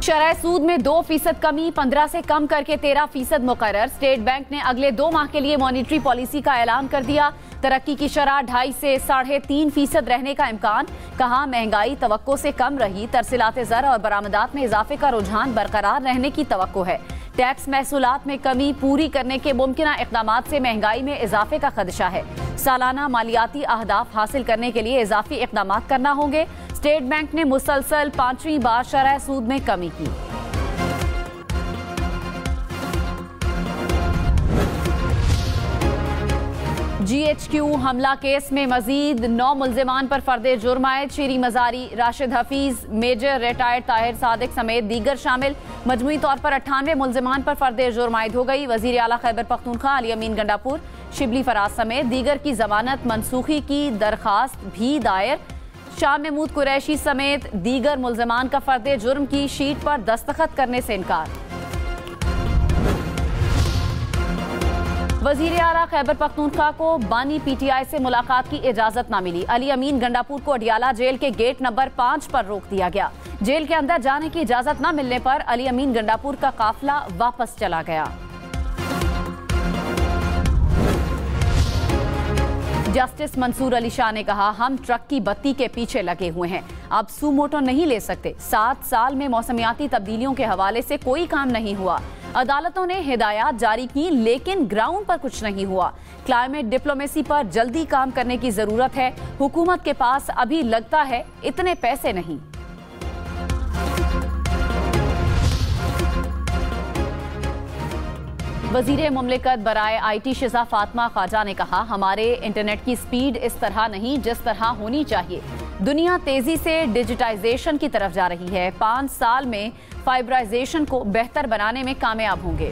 शरह सूद में 2% कमी, 15 से कम करके 13% मुकर्रर। स्टेट बैंक ने अगले 2 माह के लिए मॉनिटरी पॉलिसी का ऐलान कर दिया। तरक्की की शरह 2.5 से 3.5% रहने का इम्कान। कहा महंगाई तवक्को से कम रही, तरसीलात ज़र और बरामदात में इजाफे का रुझान बरकरार रहने की तवक्को है। टैक्स महसूलात में कमी पूरी करने के मुमकिन इक़दाम से महंगाई में इजाफे का खदशा है। सालाना मालियाती अहदाफ हासिल करने के लिए इजाफी इक़दाम करना होंगे। स्टेट बैंक ने मुसलसल 5वीं बार शरह सूद में कमी की। GHQ हमला केस में मजीद 9 मुल्जिमान पर फर्दे जुर्म आयद। शीरी मजारी, राशिद हफीज, मेजर रिटायर्ड ताहिर सादिक समेत दीगर शामिल। मजमूई तौर पर 98 मुल्जिमान पर फर्दे जुर्म आयद हो गई। वजीर आला खैबर पख्तूनख्वा अली अमीन गंडापुर, शिबली फराज समेत दीगर की जमानत मनसूखी की दरखास्त भी दायर। शाह महमूद कुरैशी समेत दीगर मुल्जिमान का फर्दे जुर्म की शीट पर दस्तखत करने से इनकार। वजीर आला खैबर पख्तूनख्वा को बानी PTI से मुलाकात की इजाजत न मिली। अली अमीन गंडापुर को अडियाला जेल के गेट नंबर 5 पर रोक दिया गया। जेल के अंदर जाने की इजाजत न मिलने पर अली अमीन गंडापुर का काफिला वापस चला गया। जस्टिस मंसूर अली शाह ने कहा, हम ट्रक की बत्ती के पीछे लगे हुए हैं, अब सुमोटो नहीं ले सकते। 7 साल में मौसमियाती तब्दीलियों के हवाले से कोई काम नहीं हुआ। अदालतों ने हिदायत जारी की लेकिन ग्राउंड पर कुछ नहीं हुआ। क्लाइमेट डिप्लोमेसी पर जल्दी काम करने की जरूरत है। हुकूमत के पास अभी लगता है इतने पैसे नहीं। वजीर मुमलिकत बराए IT शिजा फातिमा ख्वाजा ने कहा, हमारे इंटरनेट की स्पीड इस तरह नहीं जिस तरह होनी चाहिए। दुनिया तेजी से डिजिटाइजेशन की तरफ जा रही है। 5 साल में फाइबराइजेशन को बेहतर बनाने में कामयाब होंगे।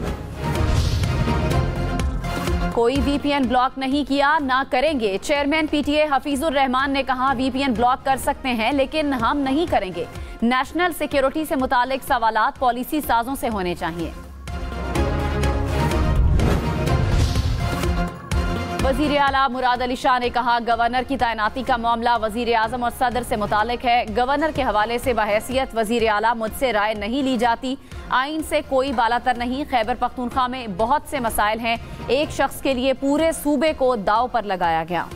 कोई VPN ब्लॉक नहीं किया, ना करेंगे। चेयरमैन PTA हफीजुर रहमान ने कहा, VPN ब्लॉक कर सकते हैं लेकिन हम नहीं करेंगे। नेशनल सिक्योरिटी से मुतालिक सवालात पॉलिसी साजों से होने चाहिए। वजीर आला मुराद अली शाह ने कहा, गवर्नर की तैनाती का मामला वजीर आजम और सदर से मुतालिक है। गवर्नर के हवाले से बहैसियत वजीर आला मुझसे राय नहीं ली जाती। आइन से कोई बालातर नहीं। खैबर पख्तूनख्वा में बहुत से मसाइल हैं। एक शख्स के लिए पूरे सूबे को दाव पर लगाया गया।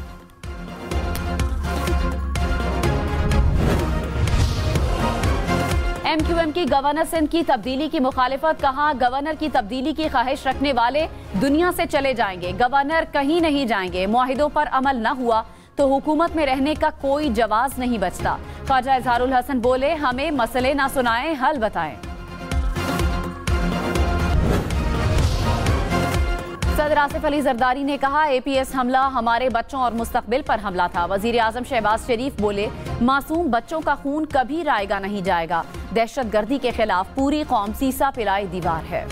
MQM की गवर्नर सिंध की तब्दीली की मुखालिफत। कहा, गवर्नर की तब्दीली की ख्वाहिश रखने वाले दुनिया से चले जाएंगे, गवर्नर कहीं नहीं जाएंगे। मुआहिदों पर अमल न हुआ तो हुकूमत में रहने का कोई जवाज नहीं बचता। ख्वाजा इजहारुल हसन बोले, हमें मसले ना सुनाएं, हल बताएं। सदर आसिफ अली जरदारी ने कहा, APS हमला हमारे बच्चों और मुस्तकबिल पर हमला था। वजीर आजम शहबाज शरीफ बोले, मासूम बच्चों का खून कभी रायगा नहीं जाएगा। दहशतगर्दी के खिलाफ पूरी कौम सीसा पिलाई दीवार है।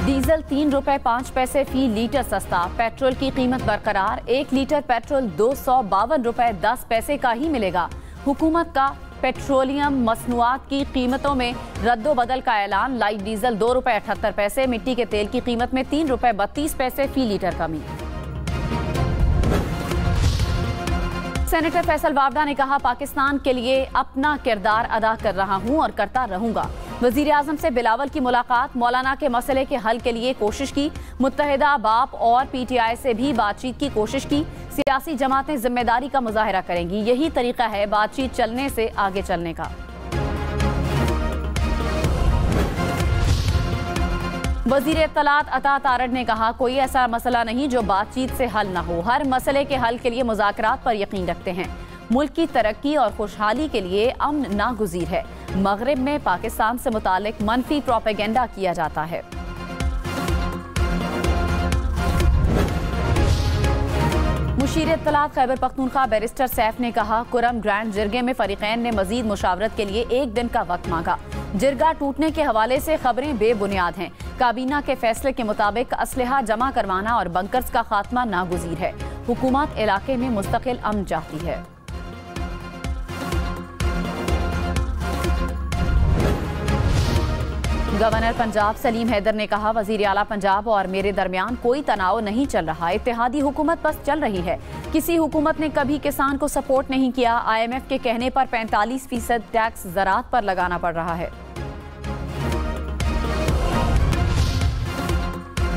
डीजल 3 रुपए 5 पैसे फी लीटर सस्ता। पेट्रोल की कीमत बरकरार। 1 लीटर पेट्रोल 252 रुपए 10 पैसे का ही मिलेगा। हुकूमत का पेट्रोलियम मसनूआत की कीमतों में रद्दोबदल का ऐलान। लाइट डीजल 2 रुपए 78 पैसे, मिट्टी के तेल की कीमत में 3 रुपए 32 पैसे फी लीटर कमी। सेनेटर फैसल वावडा ने कहा, पाकिस्तान के लिए अपना किरदार अदा कर रहा हूं और करता रहूंगा। वजीर आजम से बिलावल की मुलाकात। मौलाना के मसले के हल के लिए कोशिश की। मुत्तहिदा बाप और PTI से भी बातचीत की कोशिश की। सियासी जमातें जिम्मेदारी का मुजाहरा करेंगी। यही तरीका है बातचीत चलने से आगे चलने का। वजीर इत्तलात अता तारड़ ने कहा, कोई ऐसा मसला नहीं जो बातचीत से हल न हो। हर मसले के हल के लिए मुज़ाकरात पर यकीन रखते हैं। मुल्क की तरक्की और खुशहाली के लिए अमन नागुज़ीर है। मगरिब में पाकिस्तान से मुतालिक मनफी प्रोपेगेंडा किया जाता है। मुशीर इत्तलात खैबर पख्तूनख्वा बैरिस्टर सैफ ने कहा, कुरम ग्रैंड जिरगे में फरीकैन ने मजीद मुशावरत के लिए 1 दिन का वक्त मांगा। जिरगा टूटने के हवाले से खबरें बेबुनियाद हैं। काबीना के फैसले के मुताबिक असलहा जमा करवाना और बंकर्स का खात्मा नागुज़ीर है। हुकूमत इलाके में मुस्तकिल अमन चाहती है। गवर्नर पंजाब सलीम हैदर ने कहा, वजीर आला पंजाब और मेरे दरमियान कोई तनाव नहीं चल रहा, इत्तेहादी हुकूमत बस चल रही है। किसी हुकूमत ने कभी किसान को सपोर्ट नहीं किया। IMF के कहने पर 45% टैक्स ज़राअत पर लगाना पड़ रहा है।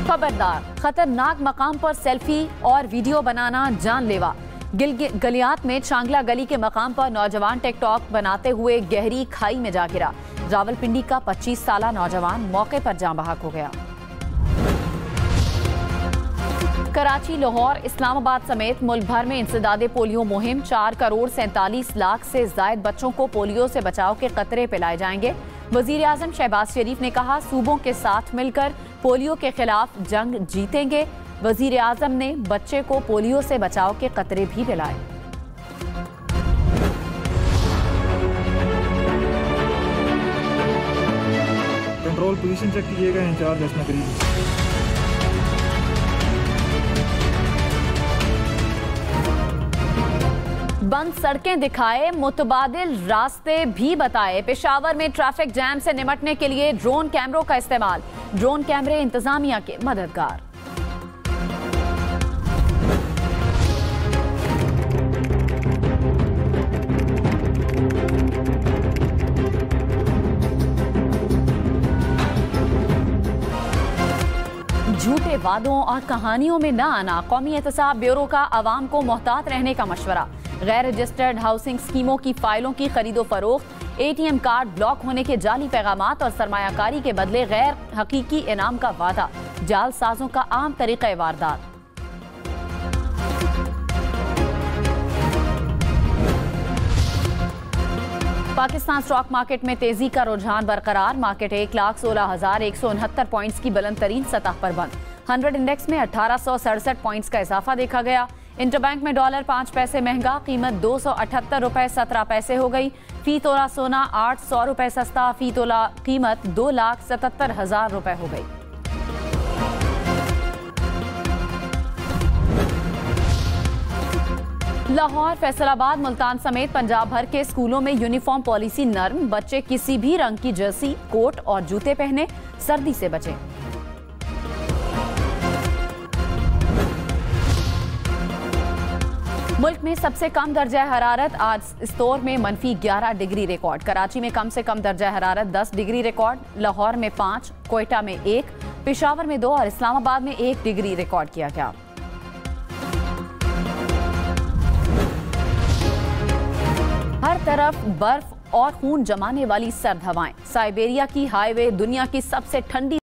खबरदार, खतरनाक मकाम पर सेल्फी और वीडियो बनाना जानलेवा। गलियात में चांगला गली के मकाम पर नौजवान टिकटॉक बनाते हुए गहरी खाई में जा गिरा। रावलपिंडी का 25 साला नौजवान मौके पर जान बहक हो गया। कराची, लाहौर, इस्लामाबाद समेत मुल्क भर में इंसदादे पोलियो मुहिम। 4 करोड़ 47 लाख से जायद बच्चों को पोलियो से बचाव के कतरे पिलाए जाएंगे। वजीर आजम शहबाज शरीफ ने कहा, सूबों के साथ मिलकर पोलियो के खिलाफ जंग जीतेंगे। वजीर आजम ने बच्चे को पोलियो से बचाव के कतरे भी पिलाए। कंट्रोल पोजीशन चेक कीजिएगा, इंचार्ज इसमें करीब। बंद सड़कें दिखाए, मुतबादिल रास्ते भी बताए। पेशावर में ट्रैफिक जैम से निपटने के लिए ड्रोन कैमरों का इस्तेमाल। ड्रोन कैमरे इंतजामिया के मददगार। झूठे वादों और कहानियों में न आना। कौमी एहतसाब ब्यूरो का आवाम को मोहतात रहने का मशवरा। गैर रजिस्टर्ड हाउसिंग स्कीमों की फाइलों की खरीदो फरोख्त, ATM कार्ड ब्लॉक होने के जाली पैगामात और सरमायाकारी के बदले गैर हकीकी इनाम का वादा, जालसाजों का आम तरीका वारदात। पाकिस्तान स्टॉक मार्केट में तेजी का रुझान बरकरार। मार्केट 1,16,169 पॉइंट्स की बुलंद तरीन सतह पर बंद। 100 इंडेक्स में 1867 पॉइंट्स का इजाफा देखा गया। इंटरबैंक में डॉलर 5 पैसे महंगा, कीमत 278 रुपए 17 पैसे हो गई। फी तोला सोना 800 रुपए सस्ता, फी तोला कीमत 2,77,000 रुपए हो गई। लाहौर, फैसलाबाद, मुल्तान समेत पंजाब भर के स्कूलों में यूनिफॉर्म पॉलिसी नर्म। बच्चे किसी भी रंग की जर्सी, कोट और जूते पहने, सर्दी से बचें। मुल्क में सबसे कम दर्जा हरारत आज इस्तौर में -11 डिग्री रिकॉर्ड। कराची में कम से कम दर्जा हरारत 10 डिग्री रिकॉर्ड। लाहौर में 5, कोयटा में 1, पेशावर में 2 और इस्लामाबाद में 1 डिग्री रिकॉर्ड किया गया। हर तरफ बर्फ और खून जमाने वाली सर्द हवाएं। साइबेरिया की हाईवे दुनिया की सबसे ठंडी